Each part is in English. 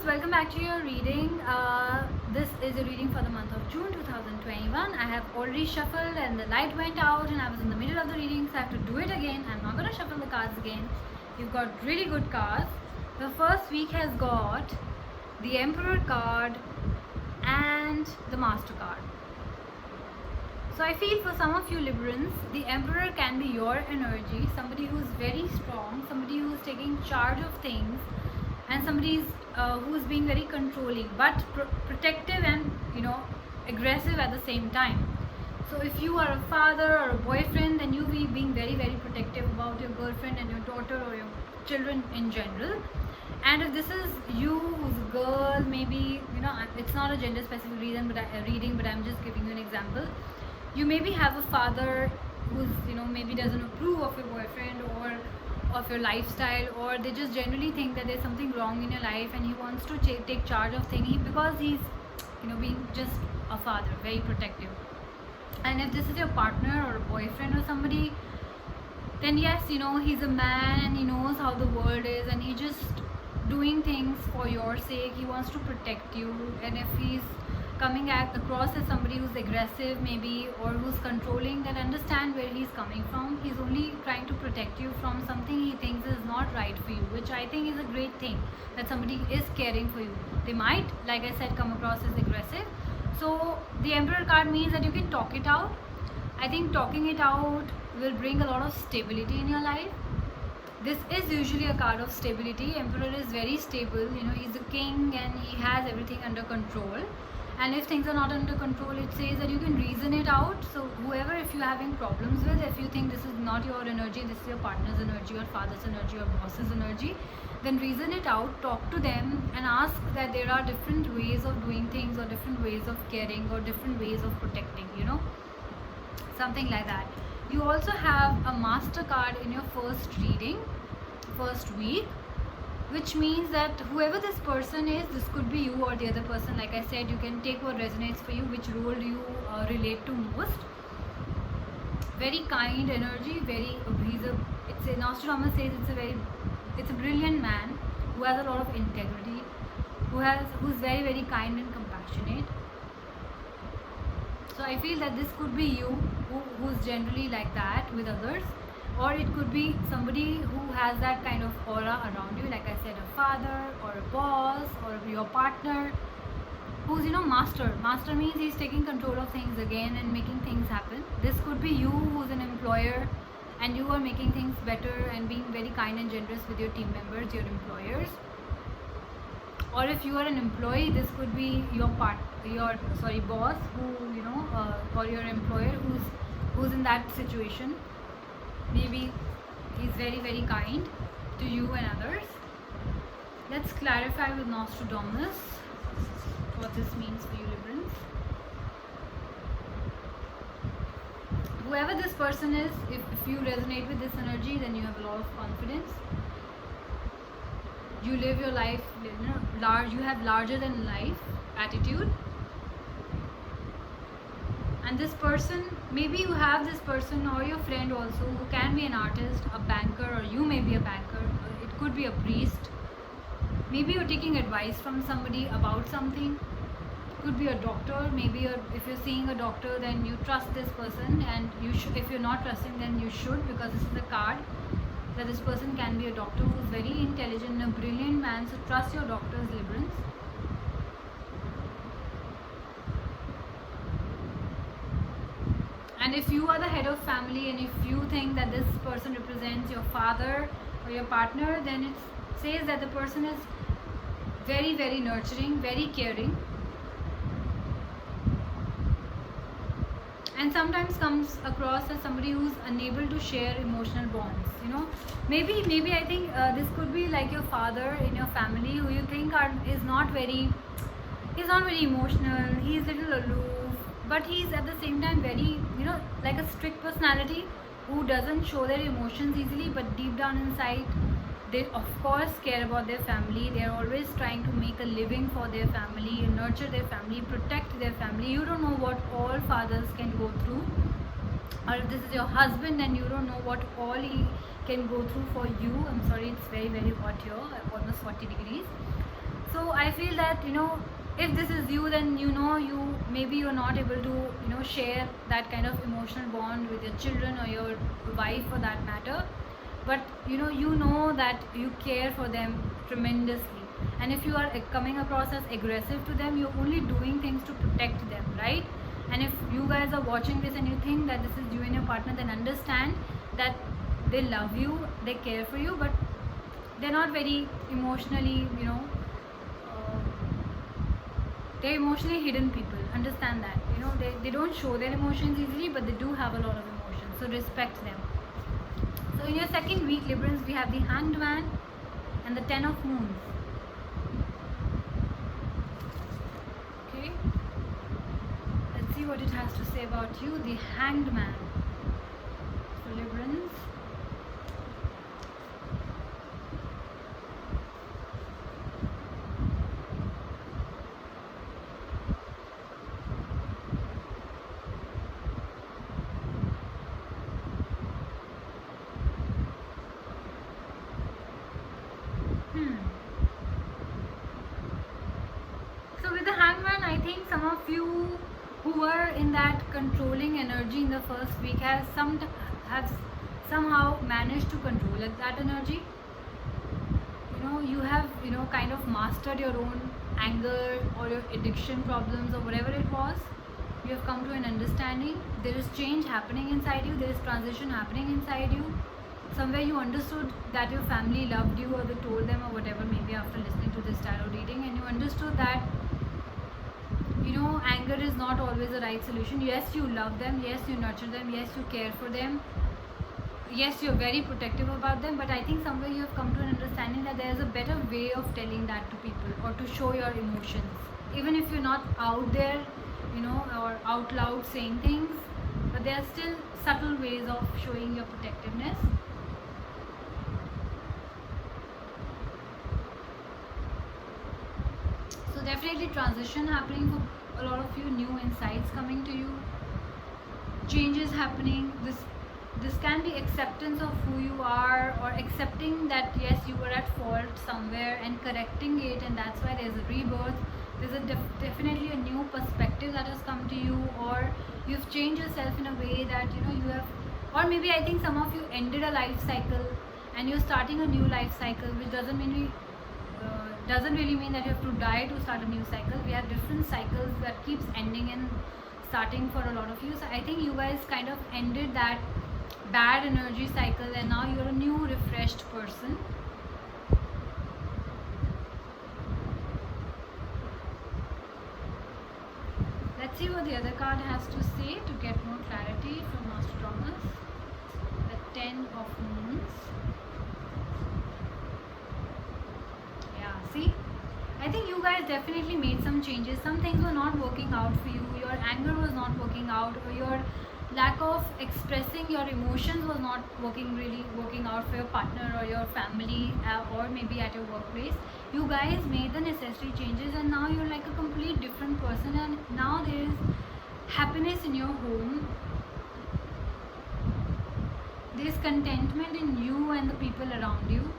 welcome back to your reading. This is a reading for the month of June 2021. I have already shuffled and the light went out and I was in the middle of the reading, so I have to do it again. I'm not going to shuffle the cards again. You've got really good cards. The first week has got the Emperor card and the Master card. So I feel for some of you Librans, the Emperor can be your energy, somebody who's very strong, somebody who's taking charge of things, and somebody who's being very controlling but protective and aggressive at the same time. So if you are a father or a boyfriend, then you be being very protective about your girlfriend and your daughter or your children in general. And if this is you who's a girl, maybe it's not a gender specific reading, but I'm just giving you an example. You maybe have a father who's maybe doesn't approve of your boyfriend or of your lifestyle, or they just generally think that there's something wrong in your life and he wants to take charge of things because he's being just a father, very protective. And if this is your partner or a boyfriend or somebody, then yes, he's a man and he knows how the world is and he's just doing things for your sake. He wants to protect you, and if he's coming across as somebody who's aggressive maybe or who's controlling, then understand where he's coming from. He's only trying to protect you from something he thinks is not right for you, which I think is a great thing, that somebody is caring for you. They might, like I said, come across as aggressive. So the Emperor card means that you can talk it out. I think talking it out will bring a lot of stability in your life. This is usually a card of stability. Emperor is very stable, he's a king and he has everything under control. And if things are not under control, it says that you can reason it out. So whoever, if you're having problems with, if you think this is not your energy, this is your partner's energy or father's energy or boss's energy, then reason it out, talk to them and ask that there are different ways of doing things or different ways of caring or different ways of protecting, something like that. You also have a Master card in your first reading, first week, which means that whoever this person is, this could be you or the other person. Like I said, you can take what resonates for you, which role do you relate to most. Very kind energy, Nostradamus says it's a brilliant man who has a lot of integrity, who's very kind and compassionate. So I feel that this could be you who's generally like that with others, or it could be somebody who has that kind of aura around you, like I said, a father or a boss or your partner who's master. Master means he's taking control of things again and making things happen. This could be you who's an employer and you are making things better and being very kind and generous with your team members, your employers. Or if you are an employee, this could be your boss who or your employer who's in that situation. Maybe he's very kind to you and others. Let's clarify with Nostradamus what this means for you, Librans. Whoever this person is, if you resonate with this energy, then you have a lot of confidence. You live your life, you have larger than life attitude. And this person, maybe you have this person or your friend also who can be an artist, a banker, or you may be a banker, or it could be a priest. Maybe you're taking advice from somebody about something. It could be a doctor. Maybe if you're seeing a doctor, then you trust this person, and you should. If you're not trusting, then you should, because this is a card that this person can be a doctor who's very intelligent and a brilliant man. So trust your doctors, Librans. And if you are the head of family and if you think that this person represents your father or your partner, then it says that the person is very nurturing, very caring, and sometimes comes across as somebody who's unable to share emotional bonds. Maybe I think this could be like your father in your family who you think is not very emotional. He's a little aloof, but he's at the same time very like a strict personality who doesn't show their emotions easily, but deep down inside they of course care about their family. They are always trying to make a living for their family, nurture their family, protect their family. You don't know what all fathers can go through, or if this is your husband and you don't know what all he can go through for you. I'm sorry, it's very hot here, almost 40 degrees. So I feel that, if this is you, then you maybe you're not able to share that kind of emotional bond with your children or your wife for that matter. But you know that you care for them tremendously, and if you are coming across as aggressive to them, you're only doing things to protect them, right? And if you guys are watching this and you think that this is you and your partner, then understand that they love you, they care for you, but they're not very emotionally, uh, they're emotionally hidden people. Understand that. They don't show their emotions easily, but they do have a lot of emotions. So respect them. So in your second week, Librans, we have the Hanged Man and the Ten of Moons. Okay. Let's see what it has to say about you. The Hanged Man. So Librans. So with the Hangman, I think some of you who were in that controlling energy in the first week have somehow managed to control that energy. You have kind of mastered your own anger or your addiction problems or whatever it was. You have come to an understanding. There is change happening inside you. There is transition happening inside you. Somewhere you understood that your family loved you, or they told them, or whatever, maybe after listening to this tarot reading, and you understood that anger is not always the right solution. Yes, you love them, yes, you nurture them, yes, you care for them, yes, you're very protective about them, but I think somewhere you have come to an understanding that there is a better way of telling that to people, or to show your emotions, even if you're not out there or out loud saying things, but there are still subtle ways of showing your protectiveness. So definitely transition happening for a lot of you, new insights coming to you, changes happening. This can be acceptance of who you are, or accepting that yes, you were at fault somewhere and correcting it, and that's why there's a rebirth. There's definitely a new perspective that has come to you, or you've changed yourself in a way that you have, or maybe I think some of you ended a life cycle and you're starting a new life cycle, which doesn't really mean that you have to die to start a new cycle. We have different cycles that keeps ending and starting for a lot of you. So I think you guys kind of ended that bad energy cycle, and now you're a new refreshed person. Let's see what the other card has to say to get more clarity from Master Thomas. The Ten of Moons. Yeah, see, I think you guys definitely made some changes. Some things were not working out for you. Your anger was not working out, or your lack of expressing your emotions was not really working out for your partner or your family, or maybe at your workplace. You guys made the necessary changes, and now you're like a complete different person, and now there is happiness in your home. There is contentment in you and the people around you.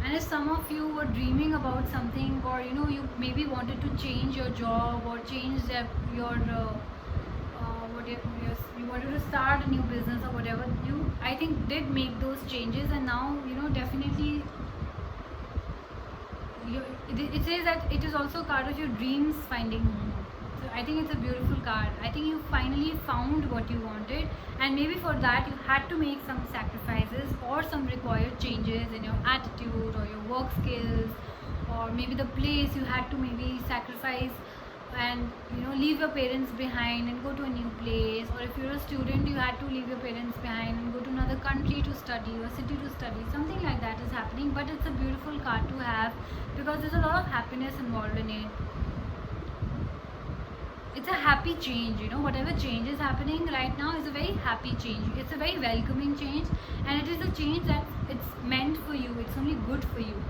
And if some of you were dreaming about something, or you maybe wanted to change your job, or change your you wanted to start a new business, or whatever, you I think did make those changes, and now definitely it says that it is also a card of your dreams finding home. So I think it's a beautiful card. I think you finally found what you wanted, and maybe for that you had to make some sacrifices or some required changes in your attitude or your work skills, or maybe the place you had to maybe sacrifice and leave your parents behind and go to a new place, or if you're a student, you had to leave your parents behind and go to another country to study or city to study. Something like that is happening, but it's a beautiful card to have because there's a lot of happiness involved in it. It's a happy change, whatever change is happening right now is a very happy change. It's a very welcoming change, and it is a change that it's meant for you. It's only good for you.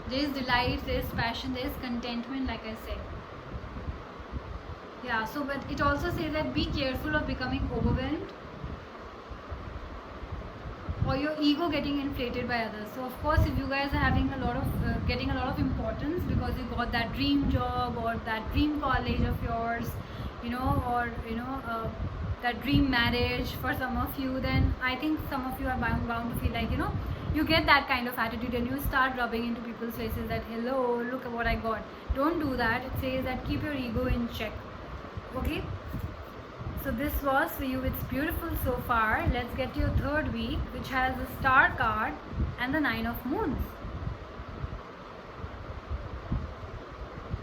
There is delight, there is passion, there is contentment, like I said. Yeah, so but it also says that be careful of becoming overwhelmed. ego getting inflated by others. So of course, if you guys are having a lot of getting a lot of importance because you got that dream job or that dream college of yours, or that dream marriage for some of you, then I think some of you are bound to feel like, you get that kind of attitude and you start rubbing into people's faces that, hello, look at what I got. Don't do that. It says that keep your ego in check. Okay, so this was for you. It's beautiful so far. Let's get to your third week, which has the Star card and the 9 of Moons.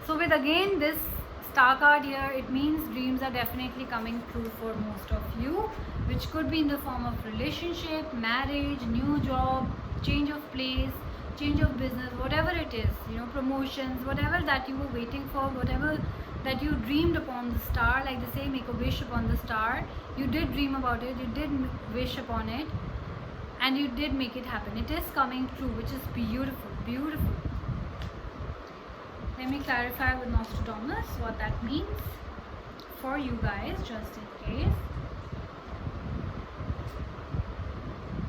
So with again this Star card here, it means dreams are definitely coming true for most of you, which could be in the form of relationship, marriage, new job, change of place, change of business, whatever it is, promotions, whatever that you were waiting for, whatever that you dreamed upon the star, like they say, make a wish upon the star. You did dream about it, you did wish upon it, and you did make it happen. It is coming true, which is beautiful, beautiful. Let me clarify with Nostradamus what that means for you guys, just in case.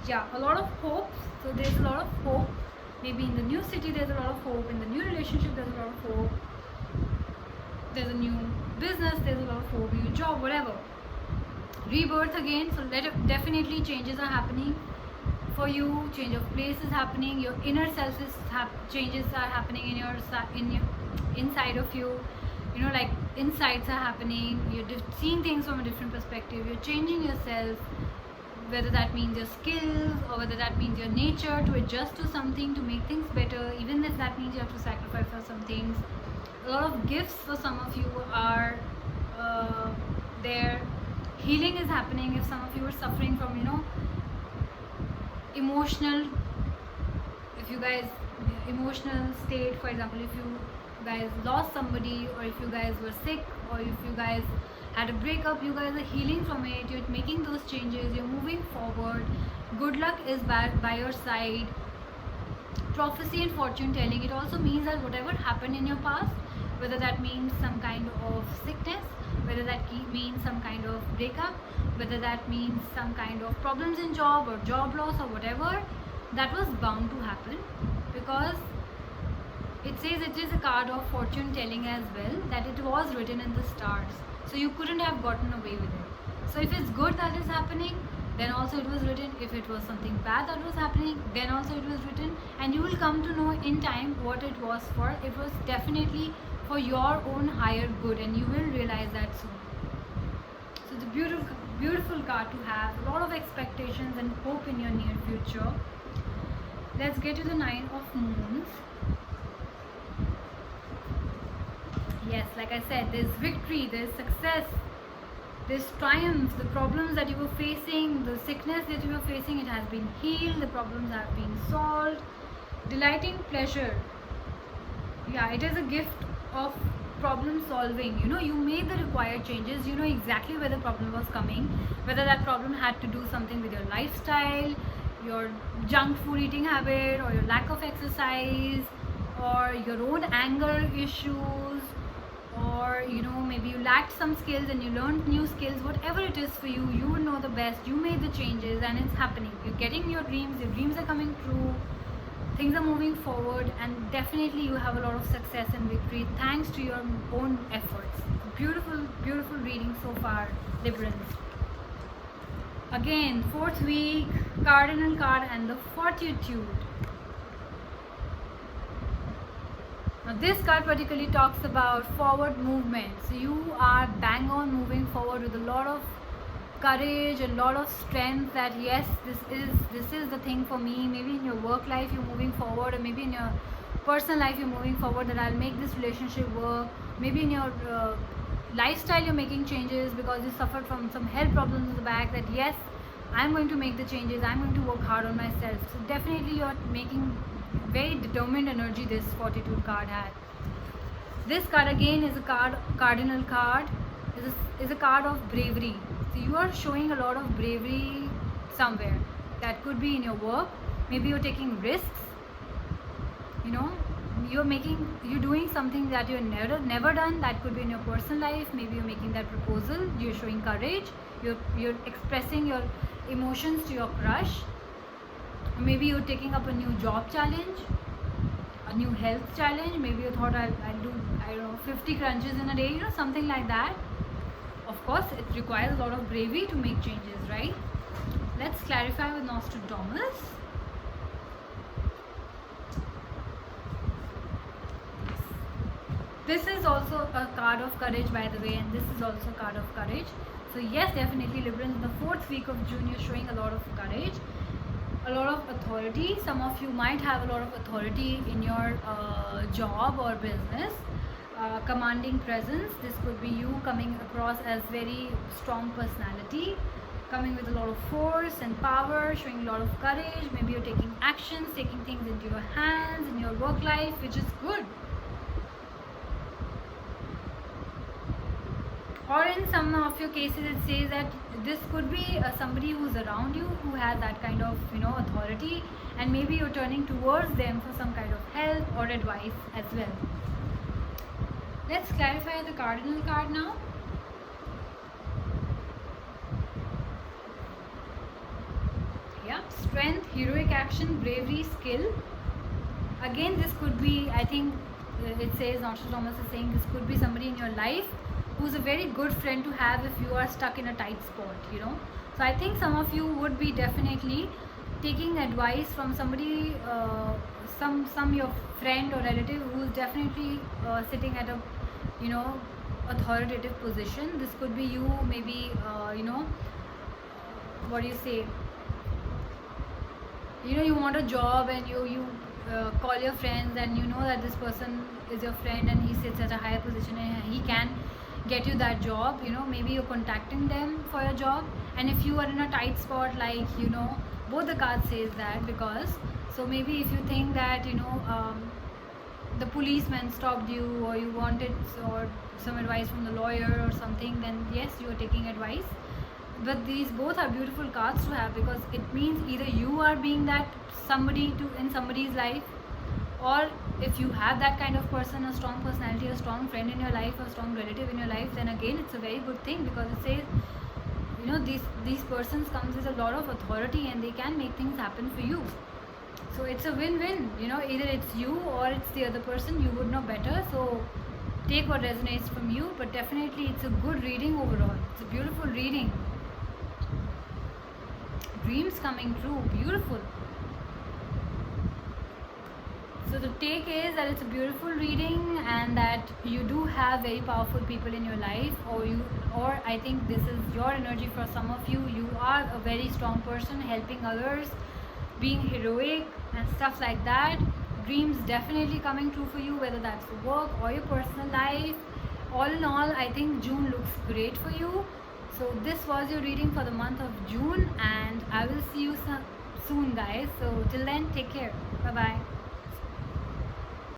Yeah, a lot of hope. So there's a lot of hope. Maybe in the new city there's a lot of hope. In the new relationship there's a lot of hope. There's a new business, there's a lot of hope. New job, whatever. Rebirth again. So definitely changes are happening for you. Change of place is happening. Your inner self is changes are happening in your inside of you. Like insights are happening. You're seeing things from a different perspective. You're changing yourself. Whether that means your skills or whether that means your nature to adjust to something to make things better, even if that means you have to sacrifice for some things. A lot of gifts for some of you are there. Healing is happening if some of you are suffering from, emotional state. For example, if you guys lost somebody, or if you guys were sick, or if you guys had a breakup, you guys are healing from it. You're making those changes, you're moving forward. Good luck is by your side. Prophecy and fortune telling, it also means that whatever happened in your past, whether that means some kind of sickness, whether that means some kind of breakup, whether that means some kind of problems in job or job loss or whatever, that was bound to happen, because it says it is a card of fortune telling as well, that it was written in the stars. So you couldn't have gotten away with it. So if it's good that is happening, then also it was written. If it was something bad that was happening, then also it was written. And you will come to know in time what it was for. It was definitely for your own higher good, and you will realize that soon. So it's a beautiful, beautiful card to have. A lot of expectations and hope in your near future. Let's get to the 9 of Moons. Yes, like I said, there's victory, there's success, there's triumph. The problems that you were facing, the sickness that you were facing, it has been healed, the problems have been solved. Delighting pleasure. Yeah, it is a gift of problem solving. You made the required changes. You know exactly where the problem was coming, whether that problem had to do something with your lifestyle, your junk food eating habit, or your lack of exercise, or your own anger issues, or maybe you lacked some skills and you learned new skills. Whatever it is for you, you know the best. You made the changes and it's happening. You're getting your dreams are coming true, things are moving forward, and definitely you have a lot of success and victory thanks to your own efforts. Beautiful, beautiful reading so far, Librans. Again, 4th week, cardinal card and the Fortitude. Now this card particularly talks about forward movement. So you are bang on moving forward with a lot of courage, a lot of strength, that yes, this is the thing for me. Maybe in your work life you're moving forward, or maybe in your personal life you're moving forward, that I'll make this relationship work. Maybe in your lifestyle you're making changes because you suffered from some health problems in the back, that yes, I'm going to make the changes, I'm going to work hard on myself. So definitely you're making very determined energy this Fortitude card had. This card again is a cardinal card, is a card of bravery. So you are showing a lot of bravery somewhere. That could be in your work, maybe you're taking risks, you're doing something that you've never done. That could be in your personal life. Maybe you're making that proposal, you're showing courage, you're expressing your emotions to your crush. Maybe you're taking up a new job challenge, a new health challenge. Maybe you thought I'll do, I don't know, 50 crunches in a day, you know, something like that. Of course, it requires a lot of bravery to make changes, right? Let's clarify with Nostradamus. This is also a card of courage, by the way, and this is also a card of courage. So yes, definitely Librans, in the 4th week of June, you're showing a lot of courage, a lot of authority. Some of you might have a lot of authority in your job or business, commanding presence. This could be you coming across as very strong personality, coming with a lot of force and power, showing a lot of courage. Maybe you're taking actions, taking things into your hands in your work life, which is good. Or in some of your cases, it says that this could be somebody who's around you who has that kind of, you know, authority, and maybe you're turning towards them for some kind of help or advice as well. Let's clarify the cardinal card now. Yeah, strength, heroic action, bravery, skill. Again, this could be, I think it says, Nostradamus is saying, this could be somebody in your life who's a very good friend to have if you are stuck in a tight spot, you know. So I think some of you would be definitely taking advice from somebody, some your friend or relative who's definitely sitting at a, you know, authoritative position. This could be you, maybe, you know, what do you say, you know, you want a job and you call your friends, and you know that this person is your friend and he sits at a higher position and he can get you that job, you know. Maybe you're contacting them for your job, and if you are in a tight spot, like, you know, both the cards says that, because so maybe if you think that, you know, the policeman stopped you, or you wanted or some advice from the lawyer or something, then yes, you are taking advice. But these both are beautiful cards to have, because it means either you are being that somebody in somebody's life, or if you have that kind of person, a strong personality, a strong friend in your life, a strong relative in your life, then again it's a very good thing, because it says, you know, these persons comes with a lot of authority and they can make things happen for you. So it's a win-win, you know, either it's you or it's the other person, you would know better. So take what resonates from you, but definitely it's a good reading overall. It's a beautiful reading. Dreams coming true, beautiful. So the take is that it's a beautiful reading, and that you do have very powerful people in your life, or I think this is your energy for some of you. You are a very strong person, helping others, being heroic and stuff like that. Dreams definitely coming true for you, whether that's for work or your personal life. All in all, I think June looks great for you. So this was your reading for the month of June, and I will see you soon, guys. So till then, take care. Bye bye.